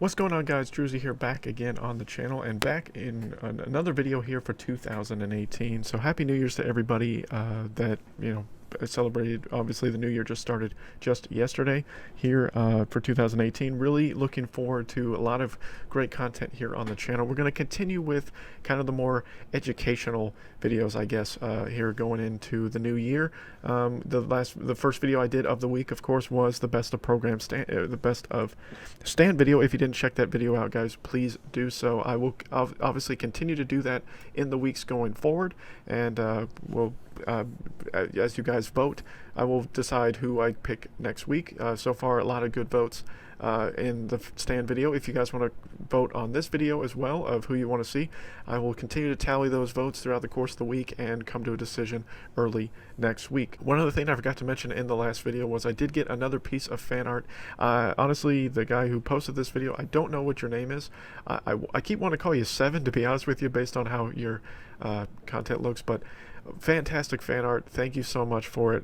What's going on, guys? Drewzy here, back again on the channel and back in another video here for 2018. So happy New Year's to everybody that celebrated. Obviously the new year just started just yesterday here for 2018. Really looking forward to a lot of great content here on the channel. We're going to continue with kind of the more educational videos, I guess, here going into the new year. The first video I did of the week, of course, was the best of program stand, the best of stand video. If you didn't check that video out, guys, please do so. I will obviously continue to do that in the weeks going forward, and as you guys vote, I will decide who I pick next week. So far, a lot of good votes in the stand video. If you guys want to vote on this video as well of who you want to see, I will continue to tally those votes throughout the course of the week and come to a decision early next week. One other thing I forgot to mention in the last video was I did get another piece of fan art. Honestly, the guy who posted this video, I don't know what your name is. I keep wanting to call you Seven, to be honest with you, based on how your content looks, but fantastic fan art. Thank you so much for it.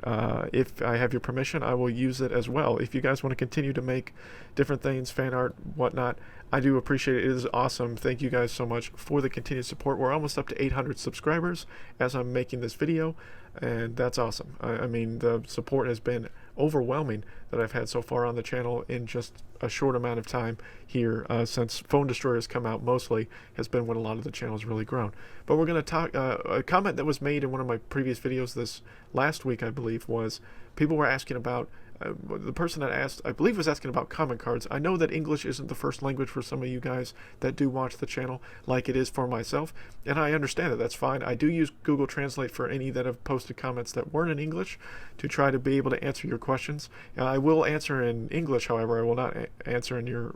If I have your permission, I will use it as well. If you guys want to continue to make different things, fan art, whatnot, I do appreciate it. It is awesome. Thank you guys so much for the continued support. We're almost up to 800 subscribers as I'm making this video, and that's awesome. I mean, the support has been overwhelming that I've had so far on the channel in just a short amount of time here since Phone Destroyers come out. Mostly has been when a lot of the channel's really grown. But we're going to talk, a comment that was made in one of my previous videos this last week, I believe, was people were asking about the person that asked, I believe, was asking about common cards. I know that English isn't the first language for some of you guys that do watch the channel like it is for myself, and I understand that. That's fine. I do use Google Translate for any that have posted comments that weren't in English to try to be able to answer your questions. I will answer in English, however. I will not answer in your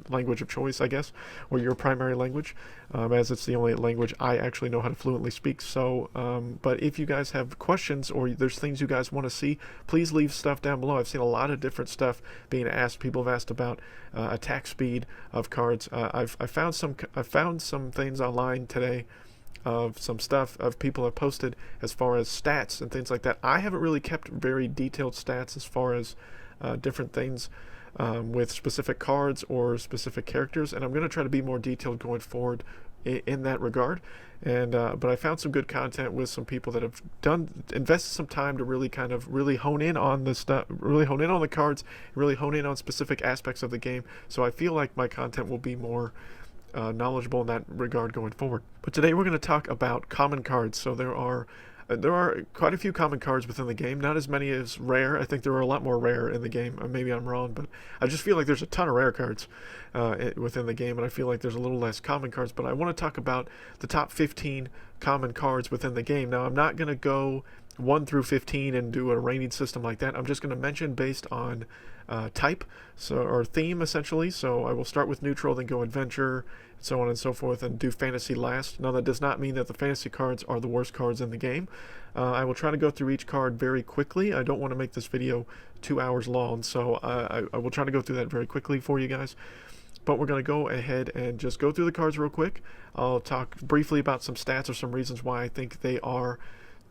language of choice, I guess, or your primary language, as it's the only language I actually know how to fluently speak. So but if you guys have questions or there's things you guys want to see, please leave stuff down below. I've seen a lot of different stuff being asked. People have asked about attack speed of cards. I found some things online today of some stuff of people have posted as far as stats and things like that. I haven't really kept very detailed stats as far as different things with specific cards or specific characters, and I'm going to try to be more detailed going forward in that regard. And but I found some good content with some people that have invested some time to really kind of hone in on the stuff, really hone in on the cards, really hone in on specific aspects of the game. So I feel like my content will be more knowledgeable in that regard going forward. But today we're going to talk about common cards. So there are quite a few common cards within the game, not as many as rare. I think there are a lot more rare in the game. Maybe I'm wrong, but I just feel like there's a ton of rare cards within the game, and I feel like there's a little less common cards. But I want to talk about the top 15 common cards within the game. Now, I'm not going to go 1 through 15 and do a rating system like that. I'm just going to mention based on type, or theme, essentially. So I will start with neutral, then go adventure, so on and so forth, and do fantasy last. Now, that does not mean that the fantasy cards are the worst cards in the game. I will try to go through each card very quickly. I don't want to make this video 2 hours long, so I will try to go through that very quickly for you guys. But we're going to go ahead and just go through the cards real quick. I'll talk briefly about some stats or some reasons why I think they are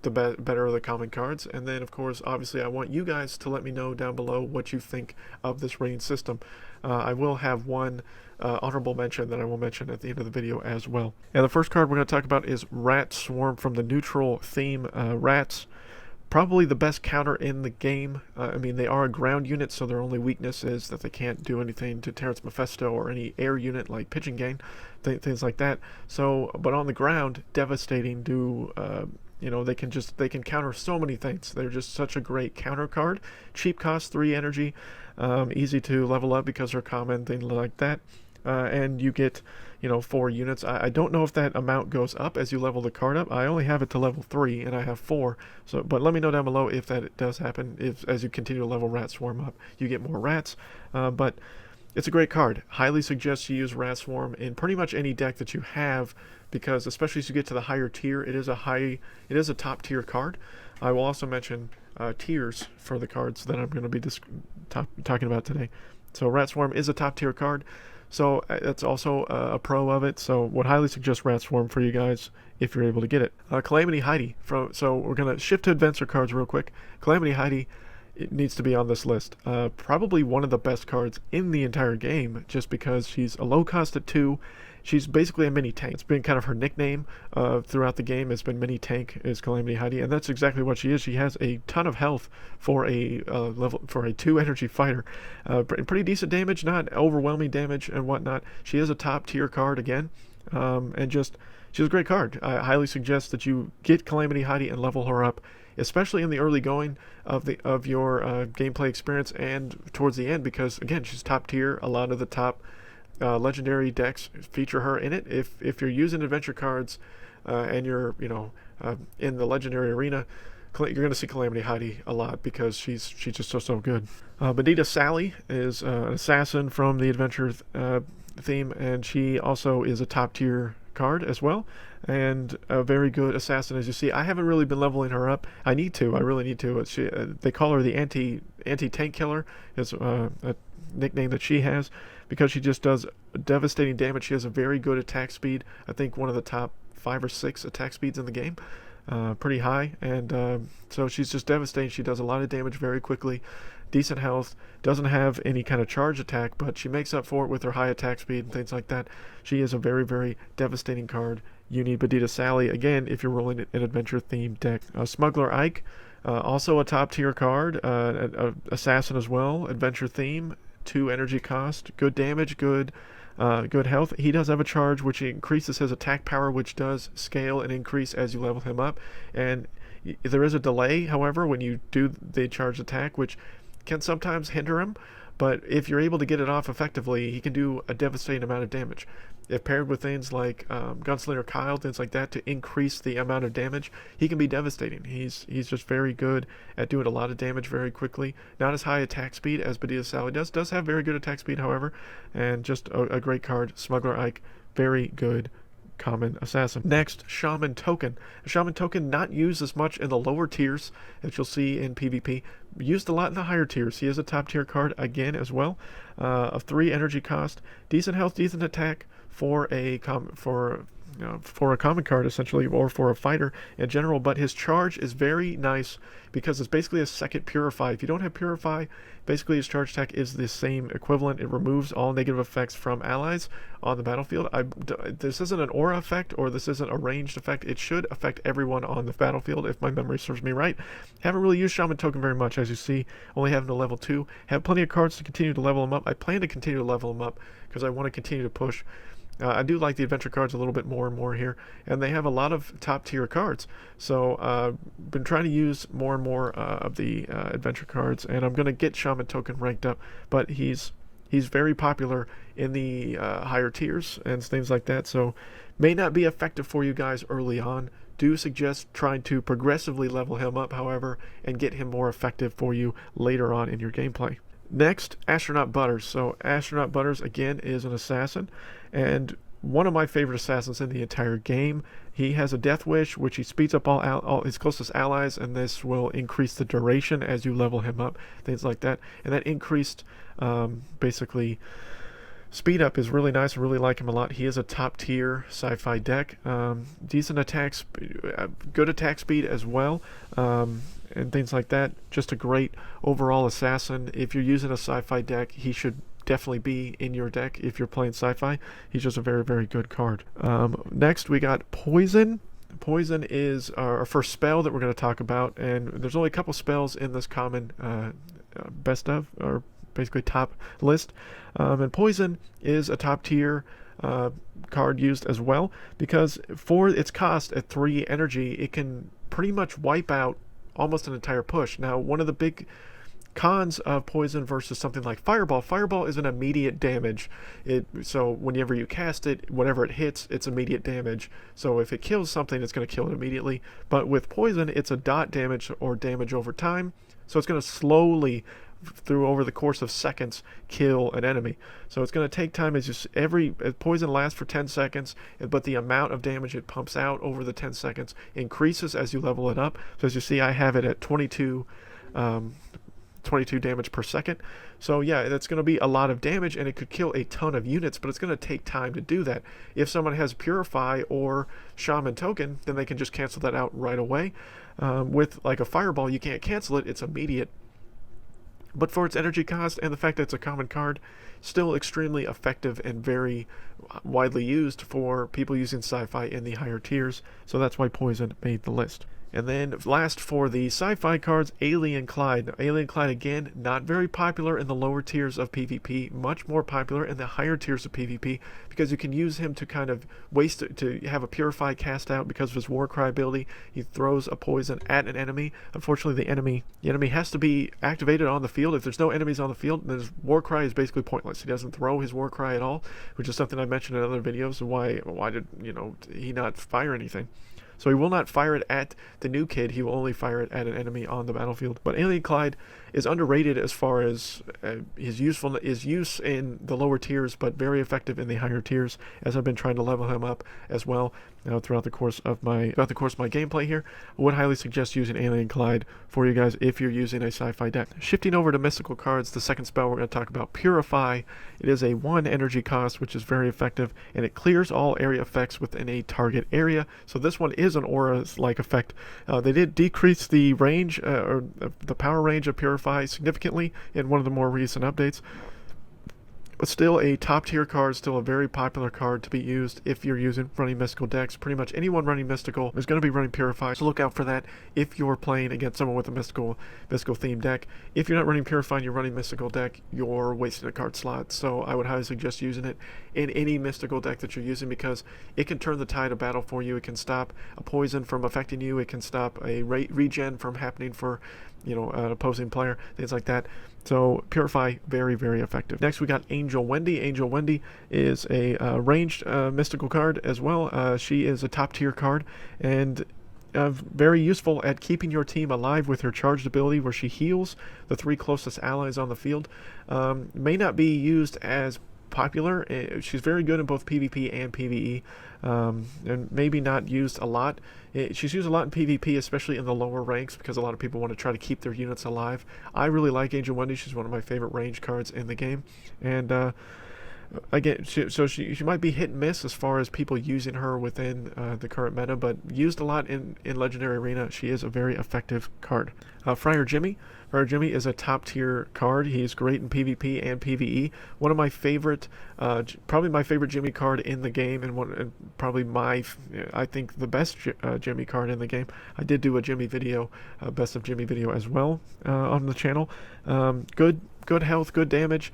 the better of the common cards, and then, of course, obviously, I want you guys to let me know down below what you think of this rating system. I will have one honorable mention that I will mention at the end of the video as well. And the first card we're going to talk about is Rat Swarm from the neutral theme. Rats, probably the best counter in the game. I mean, they are a ground unit, so their only weakness is that they can't do anything to Terrence Mephisto or any air unit like Pigeon Gain, things like that. So, but on the ground, devastating. They can counter so many things. They're just such a great counter card. Cheap cost, 3 energy, easy to level up because they're common, things like that. And you get 4 units. I don't know if that amount goes up as you level the card up. I only have it to level 3 and I have 4. So, but let me know down below if that does happen. If as you continue to level Rat Swarm up, you get more rats. But it's a great card. Highly suggest you use Rat Swarm in pretty much any deck that you have, because especially as you get to the higher tier, it is a top tier card. I will also mention tiers for the cards that I'm going to be talking about today. So Rat Swarm is a top tier card, so that's also a pro of it. So would highly suggest Rat Swarm for you guys if you're able to get it. Calamity Heidi. So we're going to shift to adventure cards real quick. Calamity Heidi it needs to be on this list. Probably one of the best cards in the entire game, just because she's a low cost at 2. She's basically a mini tank. It's been kind of her nickname throughout the game. It's been mini tank is Calamity Heidi, and that's exactly what she is. She has a ton of health for a 2 energy fighter. Pretty decent damage, not overwhelming damage and whatnot. She is a top tier card again, and just she's a great card. I highly suggest that you get Calamity Heidi and level her up, especially in the early going of your gameplay experience and towards the end, because again, she's top tier. A lot of the top legendary decks feature her in it. If you're using adventure cards and you're in the legendary arena, you're going to see Calamity Heidi a lot because she's just so good. Benita Sally is an assassin from the adventure theme, and she also is a top tier card as well, and a very good assassin. As you see, I haven't really been leveling her up. I need to. I really need to. They call her the anti-tank killer, is a nickname that she has, because she just does devastating damage. She has a very good attack speed. I think one of the top 5 or 6 attack speeds in the game. Pretty high, and so she's just devastating. She does a lot of damage very quickly, decent health, doesn't have any kind of charge attack, but she makes up for it with her high attack speed and things like that. She is a very, very devastating card. You need Benita Sally, again, if you're rolling an adventure-themed deck. Smuggler Ike, also a top-tier card, assassin as well, adventure theme, 2 energy cost, good damage, good health. He does have a charge which increases his attack power, which does scale and increase as you level him up, and there is a delay, however, when you do the charge attack, which can sometimes hinder him, but if you're able to get it off effectively, he can do a devastating amount of damage. If paired with things like Gunslinger Kyle, things like that, to increase the amount of damage, he can be devastating. He's just very good at doing a lot of damage very quickly. Not as high attack speed as Benita Sally does have very good attack speed, however, and just a great card. Smuggler Ike, very good common assassin. Next, Shaman Token. Shaman Token not used as much in the lower tiers that you'll see in PvP. Used a lot in the higher tiers. He is a top tier card again as well. Of 3 energy cost, decent health, decent attack for a common card essentially, or for a fighter in general. But his charge is very nice because it's basically a second Purify. If you don't have Purify, basically his charge attack is the same equivalent. It removes all negative effects from allies on the battlefield. This isn't an aura effect, or this isn't a ranged effect. It should affect everyone on the battlefield, if my memory serves me right. Haven't really used Shaman Token very much, as you see, only having a level 2. Have plenty of cards to continue to level him up. I plan to continue to level him up because I want to continue to push. I do like the adventure cards a little bit more and more here, and they have a lot of top tier cards. So been trying to use more and more of the adventure cards, and I'm going to get Shaman Token ranked up, but he's very popular in the higher tiers and things like that, so may not be effective for you guys early on. Do suggest trying to progressively level him up, however, and get him more effective for you later on in your gameplay. Next, Astronaut Butters. So Astronaut Butters, again, is an assassin, and one of my favorite assassins in the entire game. He has a Death Wish, which he speeds up all his closest allies, and this will increase the duration as you level him up, things like that. And that increased, basically, speed up is really nice. I really like him a lot. He is a top tier sci-fi deck. Decent attack, good attack speed as well. And things like that. Just a great overall assassin. If you're using a sci-fi deck, he should definitely be in your deck if you're playing sci-fi. He's just a very, very good card. Next, we got Poison. Poison is our first spell that we're going to talk about, and there's only a couple spells in this common best of, or basically top list. And Poison is a top tier card used as well, because for its cost at 3 energy, it can pretty much wipe out almost an entire push. Now, one of the big cons of Poison versus something like Fireball is an immediate damage. So whenever you cast it, whatever it hits, it's immediate damage. So if it kills something, it's going to kill it immediately. But with Poison, it's a dot damage, or damage over time. So it's going to slowly, over the course of seconds, kill an enemy. So it's going to take time. Poison lasts for 10 seconds, but the amount of damage it pumps out over the 10 seconds increases as you level it up. So as you see, I have it at 22 damage per second. So yeah, that's going to be a lot of damage, and it could kill a ton of units, but it's going to take time to do that. If someone has Purify or Shaman Token, then they can just cancel that out right away. With like a Fireball, you can't cancel it. It's immediate. But for its energy cost and the fact that it's a common card, still extremely effective and very widely used for people using sci-fi in the higher tiers, so that's why Poison made the list. And then last for the sci-fi cards, Alien Clyde. Alien Clyde, again, not very popular in the lower tiers of PvP, much more popular in the higher tiers of PvP, because you can use him to kind of to have a Purify cast out because of his Warcry ability. He throws a poison at an enemy. Unfortunately, the enemy has to be activated on the field. If there's no enemies on the field, then his Warcry is basically pointless. He doesn't throw his Warcry at all, which is something I mentioned in other videos. Why did he not fire anything? So he will not fire it at the new kid, he will only fire it at an enemy on the battlefield. But Alien Clyde is underrated as far as his use in the lower tiers, but very effective in the higher tiers, as I've been trying to level him up as well throughout the course of my gameplay here. I would highly suggest using Alien Clyde for you guys if you're using a sci-fi deck. Shifting over to mystical cards, the second spell we're going to talk about, Purify. It is a 1 energy cost, which is very effective, and it clears all area effects within a target area. So this one is an aura-like effect. They did decrease the range or the power range of Purify significantly in one of the more recent updates, but still a top tier card, still a very popular card to be used if you're running mystical decks. Pretty much anyone running mystical is going to be running Purify, so look out for that if you're playing against someone with a mystical themed deck. If you're not running Purify and you're running mystical deck, you're wasting a card slot. So I would highly suggest using it in any mystical deck that you're using, because it can turn the tide of battle for you. It can stop a poison from affecting you. It can stop a regen from happening for an opposing player, things like that. So Purify, very, very effective. Next we got Angel Wendy. Angel Wendy is a ranged mystical card as well. She is a top tier card and very useful at keeping your team alive with her charged ability, where she heals the 3 closest allies on the field. May not be used as popular. She's very good in both PvP and PvE, and maybe not used a lot. She's used a lot in PvP, especially in the lower ranks, because a lot of people want to try to keep their units alive. I really like Angel Wendy. She's one of my favorite range cards in the game, and again, she might be hit and miss as far as people using her within the current meta, but used a lot in Legendary Arena. She is a very effective card. Friar Jimmy. Friar Jimmy is a top tier card. He's great in PvP and PvE. One of my favorite, probably my favorite Jimmy card in the game, and probably I think the best Jimmy card in the game. I did do a Jimmy video, best of Jimmy video as well on the channel. Good health, good damage.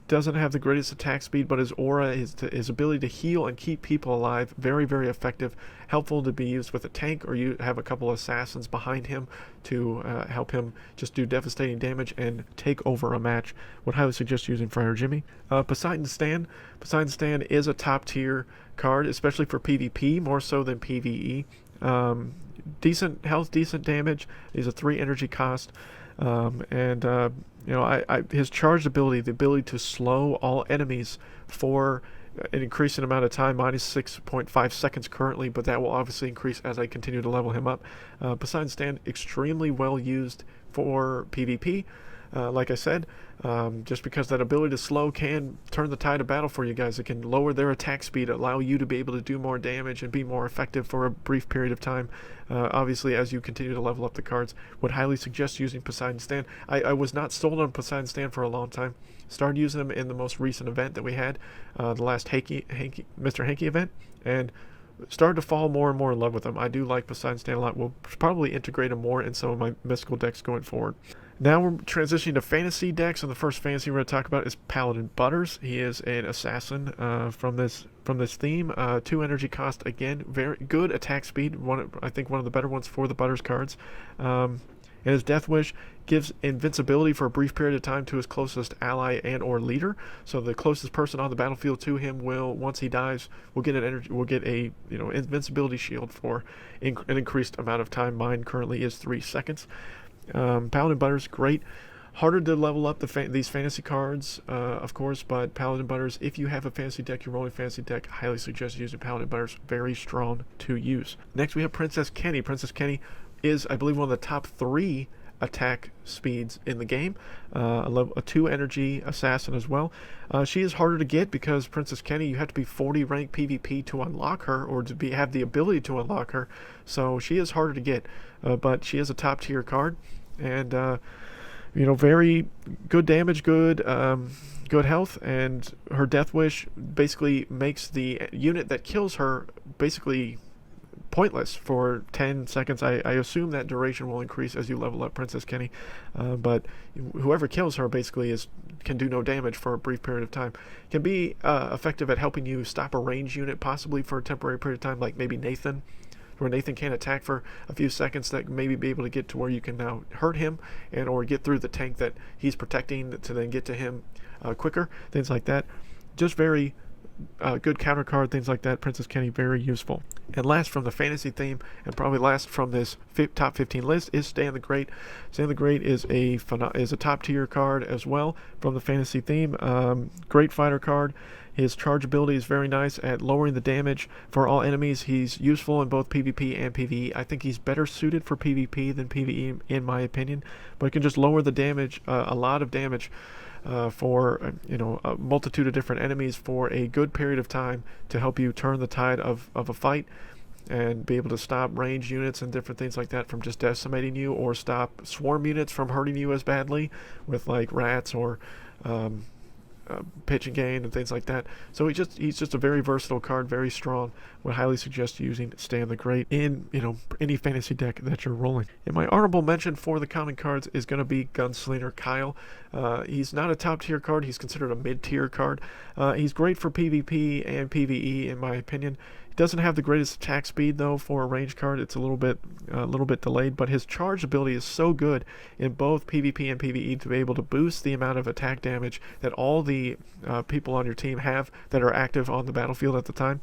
Doesn't have the greatest attack speed, but his aura, his ability to heal and keep people alive, very, very effective. Helpful to be used with a tank, or you have a couple of assassins behind him to help him just do devastating damage and take over a match. Would highly suggest using Friar Jimmy. Poseidon Stand. Poseidon Stand is a top tier card, especially for PvP, more so than PvE. Decent health, decent damage. He's a 3 energy cost. His charged ability, the ability to slow all enemies for an increasing amount of time, minus 6.5 seconds currently, but that will obviously increase as I continue to level him up. Poseidon Stand, extremely well used for PvP. Like I said, just because that ability to slow can turn the tide of battle for you guys. It can lower their attack speed, allow you to be able to do more damage and be more effective for a brief period of time. Obviously, as you continue to level up the cards, would highly suggest using Poseidon Stand. I was not sold on Poseidon Stand for a long time. Started using them in the most recent event that we had, the last Mr. Hanky event, and started to fall more and more in love with them. I do like Poseidon Stand a lot. We'll probably integrate them more in some of my mystical decks going forward. Now we're transitioning to fantasy decks, and the first fantasy we're going to talk about is Paladin Butters. He is an assassin from this theme. 2 energy cost, again, very good attack speed. I think one of the better ones for the Butters cards. And his Death Wish gives invincibility for a brief period of time to his closest ally and or leader. So the closest person on the battlefield to him will, once he dies, will get a invincibility shield for an increased amount of time. Mine currently is 3 seconds. Paladin Butters, great. Harder to level up these fantasy cards, of course, but Paladin Butters, if you have a fantasy deck, you're rolling a fantasy deck, highly suggest using Paladin Butters. Very strong to use. Next, we have Princess Kenny. Princess Kenny is, I believe, one of the top 3 attack speeds in the game. A 2 energy assassin as well. She is harder to get because Princess Kenny, you have to be 40 rank PvP to unlock her, or to have the ability to unlock her. So she is harder to get, but she is a top tier card, and very good damage, good good health, and her Death Wish basically makes the unit that kills her basically pointless for 10 seconds. I assume that duration will increase as you level up Princess Kenny, but whoever kills her basically can do no damage for a brief period of time. Can be effective at helping you stop a range unit possibly for a temporary period of time, like maybe Nathan, where Nathan can't attack for a few seconds, that maybe be able to get to where you can now hurt him and or get through the tank that he's protecting to then get to him quicker, things like that. Just very good counter card, things like that. Princess Kenny, very useful. And last from the fantasy theme, and probably last from this top 15 list, is Stan the Great. Stan the Great is a top tier card as well from the fantasy theme. Great fighter card. His charge ability is very nice at lowering the damage for all enemies. He's useful in both PvP and PvE. I think he's better suited for PvP than PvE in my opinion, but he can just lower the damage, a lot of damage, for a multitude of different enemies for a good period of time to help you turn the tide of a fight and be able to stop range units and different things like that from just decimating you, or stop swarm units from hurting you as badly with like rats or pitch and gain and things like that. So he's just a very versatile card, very strong. Would highly suggest using Stan the Great in any fantasy deck that you're rolling. And my honorable mention for the common cards is going to be Gunslinger Kyle. He's not a top tier card. He's considered a mid tier card. He's great for PvP and PvE in my opinion. He doesn't have the greatest attack speed though for a range card. It's a little bit delayed, but his charge ability is so good in both PvP and PvE to be able to boost the amount of attack damage that all the people on your team have that are active on the battlefield at the time,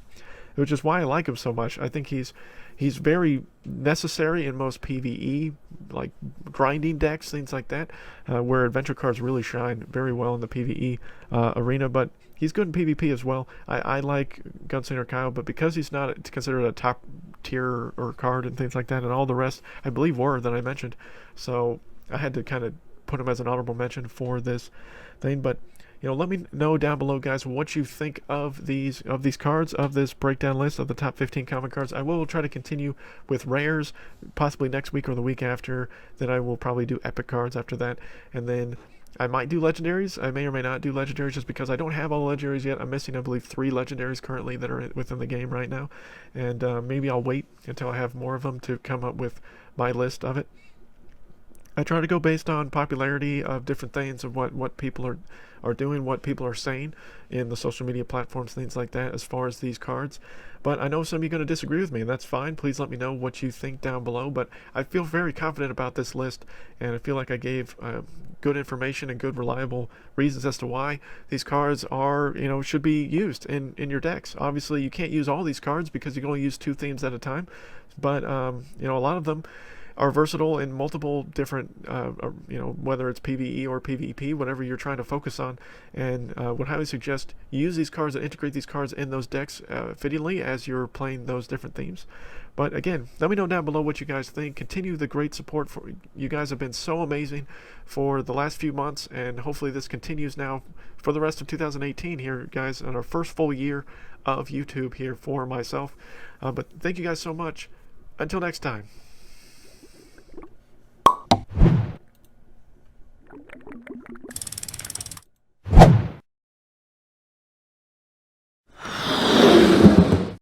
which is why I like him so much. I think he's very necessary in most PvE, like grinding decks, things like that, where adventure cards really shine very well in the PvE arena, but he's good in PvP as well. I like Gunslinger Kyle, but because he's not considered a top tier or card and things like that, and all the rest I believe were that I mentioned, so I had to kind of put him as an honorable mention for this thing. But let me know down below, guys, what you think of these cards, of this breakdown list of the top 15 common cards. I will try to continue with rares, possibly next week or the week after. Then I will probably do epic cards after that, and then I might do legendaries. I may or may not do legendaries just because I don't have all the legendaries yet. I'm missing, I believe, 3 legendaries currently that are within the game right now, and maybe I'll wait until I have more of them to come up with my list of it. I try to go based on popularity of different things, of what people are doing, what people are saying in the social media platforms, things like that, as far as these cards. But I know some of you are going to disagree with me, and that's fine. Please let me know what you think down below. But I feel very confident about this list, and I feel like I gave good information and good reliable reasons as to why these cards are, should be used in your decks. Obviously, you can't use all these cards because you can only use 2 themes at a time, but a lot of them are versatile in multiple different, whether it's PvE or PvP, whatever you're trying to focus on, and would highly suggest you use these cards and integrate these cards in those decks fittingly as you're playing those different themes. But again, let me know down below what you guys think. Continue the great support. For you guys have been so amazing for the last few months, and hopefully this continues now for the rest of 2018 here, guys, on our first full year of YouTube here for myself. But thank you guys so much. Until next time.